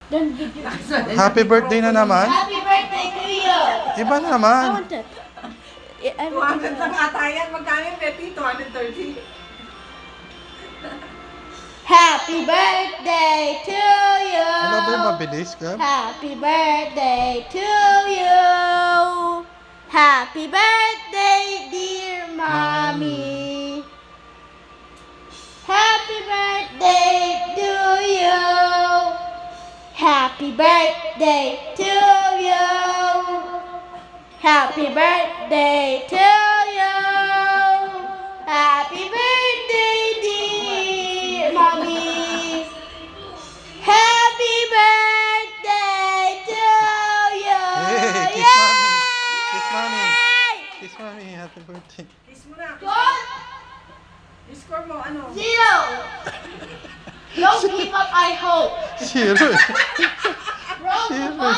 Happy birthday na naman. Happy birthday to you! Iba na I naman. want that. I 200 lang ata yan. Magkano yung Pepi? 230. Happy birthday to you! Ano ba yung mabilis ka? Happy birthday to you! Happy birthday, dear mommy! Happy birthday to you! Happy birthday to you! Happy birthday to you! Happy birthday, dear mommy! Happy birthday to you! Hey, kiss mommy. Kiss mommy. Kiss mommy. Happy birthday. Kiss mo na. Goal I-score mo. Ano? 0. Don't give up, I hope. Zero. Roll the ball,